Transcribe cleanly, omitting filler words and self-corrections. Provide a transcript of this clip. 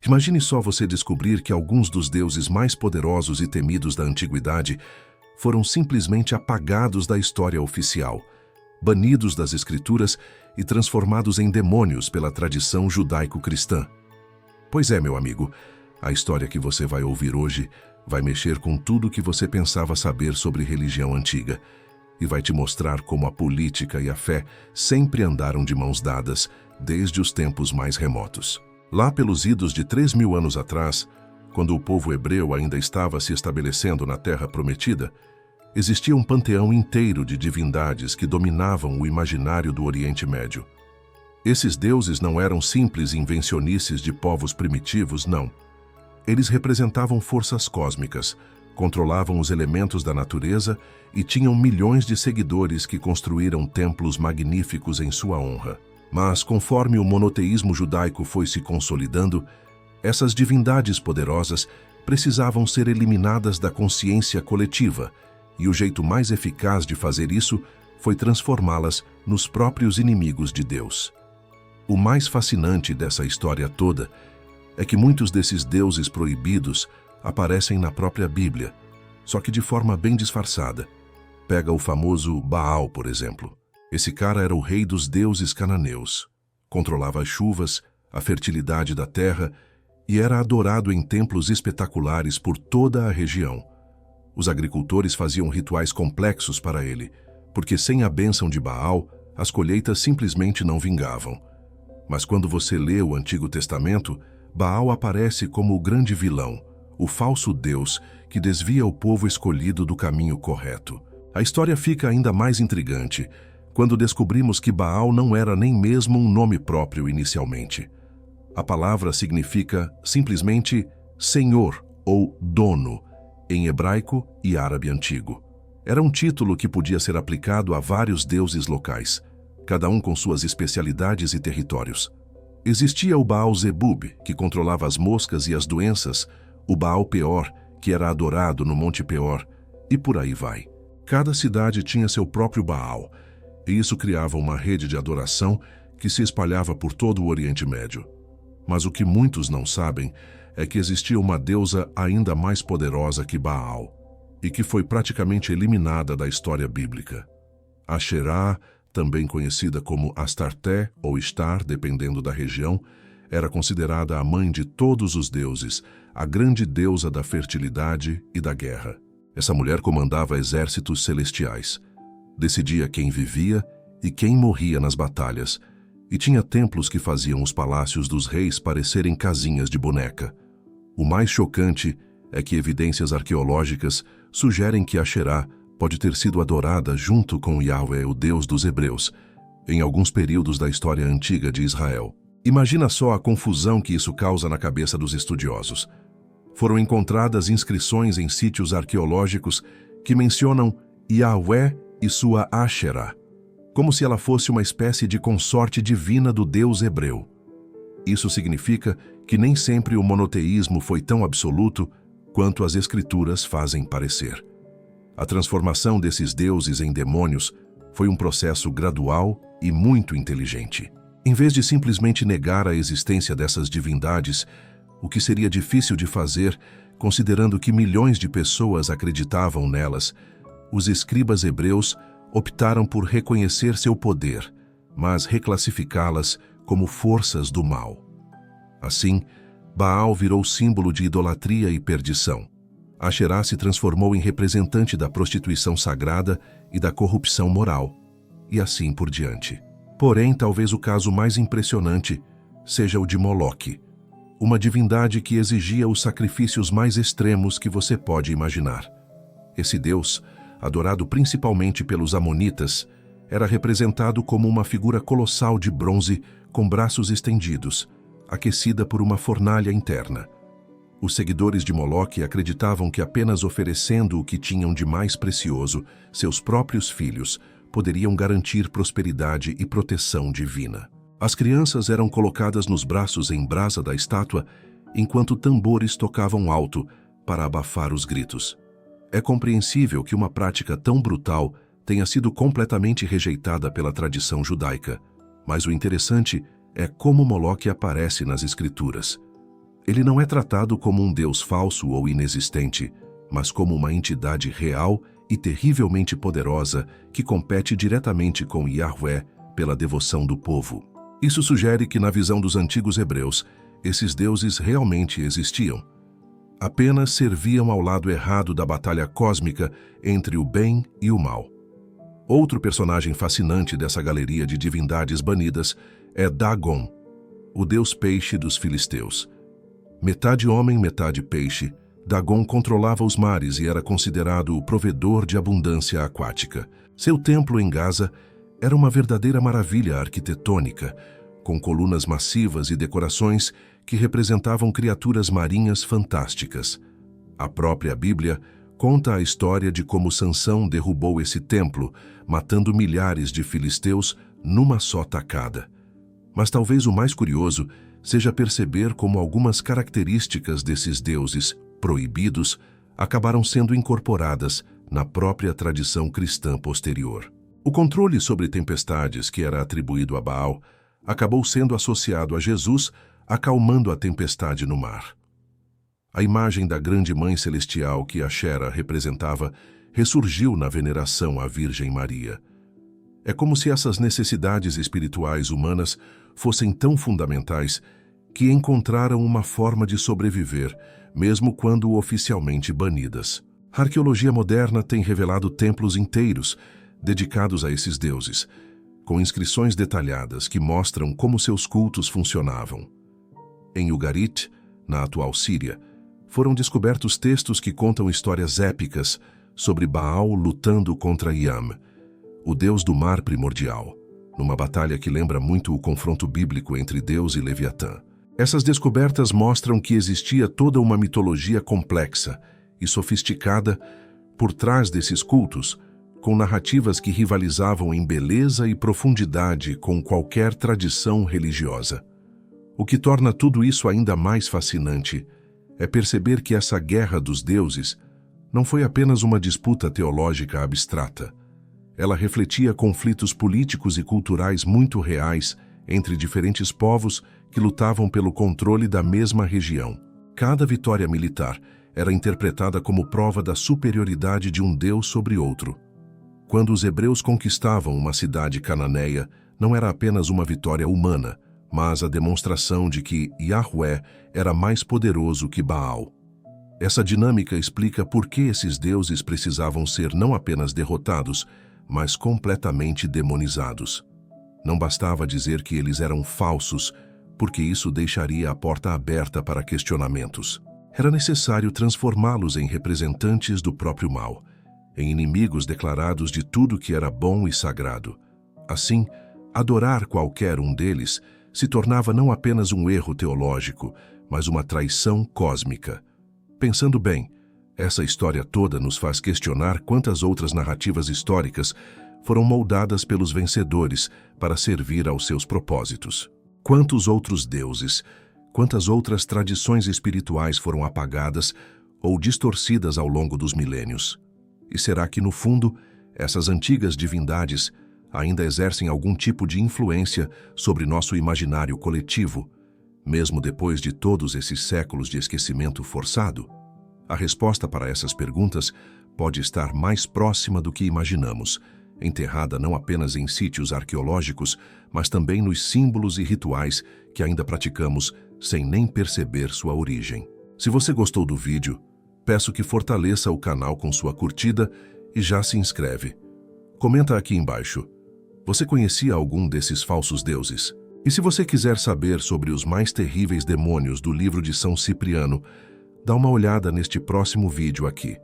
Imagine só você descobrir que alguns dos deuses mais poderosos e temidos da antiguidade foram simplesmente apagados da história oficial, banidos das escrituras e transformados em demônios pela tradição judaico-cristã. Pois é, meu amigo, a história que você vai ouvir hoje vai mexer com tudo que você pensava saber sobre religião antiga e vai te mostrar como a política e a fé sempre andaram de mãos dadas desde os tempos mais remotos. Lá pelos idos de 3.000 anos atrás, quando o povo hebreu ainda estava se estabelecendo na Terra Prometida, existia um panteão inteiro de divindades que dominavam o imaginário do Oriente Médio. Esses deuses não eram simples invencionices de povos primitivos, não. Eles representavam forças cósmicas, controlavam os elementos da natureza e tinham milhões de seguidores que construíram templos magníficos em sua honra. Mas, conforme o monoteísmo judaico foi se consolidando, essas divindades poderosas precisavam ser eliminadas da consciência coletiva, e o jeito mais eficaz de fazer isso foi transformá-las nos próprios inimigos de Deus. O mais fascinante dessa história toda é que muitos desses deuses proibidos aparecem na própria Bíblia, só que de forma bem disfarçada. Pega o famoso Baal, por exemplo. Esse cara era o rei dos deuses cananeus, controlava as chuvas, a fertilidade da terra e era adorado em templos espetaculares por toda a região. Os agricultores faziam rituais complexos para ele, porque sem a bênção de Baal, as colheitas simplesmente não vingavam. Mas quando você lê o Antigo Testamento, Baal aparece como o grande vilão, o falso Deus que desvia o povo escolhido do caminho correto. A história fica ainda mais intrigante quando descobrimos que Baal não era nem mesmo um nome próprio inicialmente. A palavra significa simplesmente Senhor ou Dono, em hebraico e árabe antigo. Era um título que podia ser aplicado a vários deuses locais, cada um com suas especialidades e territórios. Existia o Baal Zebub, que controlava as moscas e as doenças, o Baal Peor, que era adorado no Monte Peor, e por aí vai. Cada cidade tinha seu próprio Baal, e isso criava uma rede de adoração que se espalhava por todo o Oriente Médio. Mas o que muitos não sabem é que existia uma deusa ainda mais poderosa que Baal, e que foi praticamente eliminada da história bíblica. Asherá, também conhecida como Astarté ou Ishtar, dependendo da região, era considerada a mãe de todos os deuses, a grande deusa da fertilidade e da guerra. Essa mulher comandava exércitos celestiais, decidia quem vivia e quem morria nas batalhas, e tinha templos que faziam os palácios dos reis parecerem casinhas de boneca. O mais chocante é que evidências arqueológicas sugerem que Asherá pode ter sido adorada junto com Yahvé, o Deus dos Hebreus, em alguns períodos da história antiga de Israel. Imagina só a confusão que isso causa na cabeça dos estudiosos. Foram encontradas inscrições em sítios arqueológicos que mencionam Yahvé e sua Asherá, como se ela fosse uma espécie de consorte divina do Deus hebreu. Isso significa que nem sempre o monoteísmo foi tão absoluto quanto as escrituras fazem parecer. A transformação desses deuses em demônios foi um processo gradual e muito inteligente. Em vez de simplesmente negar a existência dessas divindades, o que seria difícil de fazer, considerando que milhões de pessoas acreditavam nelas, os escribas hebreus optaram por reconhecer seu poder, mas reclassificá-las como forças do mal. Assim, Baal virou símbolo de idolatria e perdição. Asherá se transformou em representante da prostituição sagrada e da corrupção moral, e assim por diante. Porém, talvez o caso mais impressionante seja o de Moloque, uma divindade que exigia os sacrifícios mais extremos que você pode imaginar. Esse deus, adorado principalmente pelos amonitas, era representado como uma figura colossal de bronze com braços estendidos, aquecida por uma fornalha interna. Os seguidores de Moloque acreditavam que apenas oferecendo o que tinham de mais precioso, seus próprios filhos, poderiam garantir prosperidade e proteção divina. As crianças eram colocadas nos braços em brasa da estátua, enquanto tambores tocavam alto para abafar os gritos. É compreensível que uma prática tão brutal tenha sido completamente rejeitada pela tradição judaica, mas o interessante é como Moloque aparece nas Escrituras. Ele não é tratado como um Deus falso ou inexistente, mas como uma entidade real e terrivelmente poderosa que compete diretamente com Yahvé pela devoção do povo. Isso sugere que, na visão dos antigos hebreus, esses deuses realmente existiam. Apenas serviam ao lado errado da batalha cósmica entre o bem e o mal. Outro personagem fascinante dessa galeria de divindades banidas é Dagon, o deus peixe dos filisteus. Metade homem, metade peixe, Dagon controlava os mares e era considerado o provedor de abundância aquática. Seu templo em Gaza era uma verdadeira maravilha arquitetônica, com colunas massivas e decorações que representavam criaturas marinhas fantásticas. A própria Bíblia conta a história de como Sansão derrubou esse templo, matando milhares de filisteus numa só tacada. Mas talvez o mais curioso seja perceber como algumas características desses deuses proibidos acabaram sendo incorporadas na própria tradição cristã posterior. O controle sobre tempestades que era atribuído a Baal acabou sendo associado a Jesus, acalmando a tempestade no mar. A imagem da grande Mãe Celestial que Axera representava ressurgiu na veneração à Virgem Maria. É como se essas necessidades espirituais humanas fossem tão fundamentais que encontraram uma forma de sobreviver, mesmo quando oficialmente banidas. A arqueologia moderna tem revelado templos inteiros dedicados a esses deuses, com inscrições detalhadas que mostram como seus cultos funcionavam. Em Ugarit, na atual Síria, foram descobertos textos que contam histórias épicas sobre Baal lutando contra Yam, o deus do mar primordial, numa batalha que lembra muito o confronto bíblico entre Deus e Leviatã. Essas descobertas mostram que existia toda uma mitologia complexa e sofisticada por trás desses cultos, com narrativas que rivalizavam em beleza e profundidade com qualquer tradição religiosa. O que torna tudo isso ainda mais fascinante é perceber que essa guerra dos deuses não foi apenas uma disputa teológica abstrata. Ela refletia conflitos políticos e culturais muito reais entre diferentes povos que lutavam pelo controle da mesma região. Cada vitória militar era interpretada como prova da superioridade de um deus sobre outro. Quando os hebreus conquistavam uma cidade cananeia, não era apenas uma vitória humana, mas a demonstração de que Yahvé era mais poderoso que Baal. Essa dinâmica explica por que esses deuses precisavam ser não apenas derrotados, mas completamente demonizados. Não bastava dizer que eles eram falsos, porque isso deixaria a porta aberta para questionamentos. Era necessário transformá-los em representantes do próprio mal, em inimigos declarados de tudo que era bom e sagrado. Assim, adorar qualquer um deles se tornava não apenas um erro teológico, mas uma traição cósmica. Pensando bem, essa história toda nos faz questionar quantas outras narrativas históricas foram moldadas pelos vencedores para servir aos seus propósitos. Quantos outros deuses, quantas outras tradições espirituais foram apagadas ou distorcidas ao longo dos milênios? E será que, no fundo, essas antigas divindades ainda exercem algum tipo de influência sobre nosso imaginário coletivo, mesmo depois de todos esses séculos de esquecimento forçado? A resposta para essas perguntas pode estar mais próxima do que imaginamos, enterrada não apenas em sítios arqueológicos, mas também nos símbolos e rituais que ainda praticamos sem nem perceber sua origem. Se você gostou do vídeo, peço que fortaleça o canal com sua curtida e já se inscreve. Comenta aqui embaixo. Você conhecia algum desses falsos deuses? E se você quiser saber sobre os mais terríveis demônios do livro de São Cipriano, dá uma olhada neste próximo vídeo aqui.